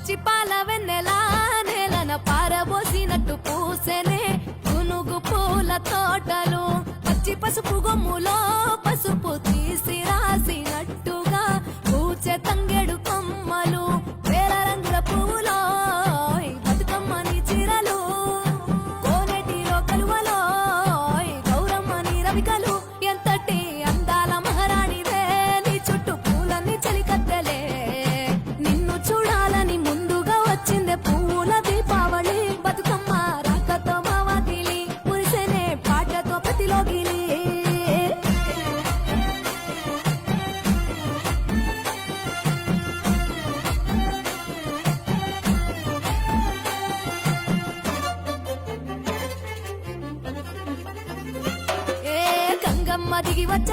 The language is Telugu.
పచ్చి పాల వెన్నెలా నేలన పారబోసినట్టు పూసెనే గునుగు పూల తోటలు పచ్చి పసుపు గొమ్ములో పసుపు తీసి రాసినట్టుగా పూచె తంగెడు కొమ్మలు వేల రంగుల పువ్వులో బతుకమ్మని చీరలు కోనేటిలో కలువలో గౌరమ్మని రవికలు ఎంతటి అందాల మహారాణివే నీ చుట్టూ పూలన్నీ చలికత్తెలే నిన్ను చూడాలని ముందుగా వచ్చిందే పువ్వుల దీపావళి బతుకమ్మ రాకతో మావాకిలి మురిసెనే పాటతో ప్రతిలోగిలి గంగమ్మ దిగి వచ్చి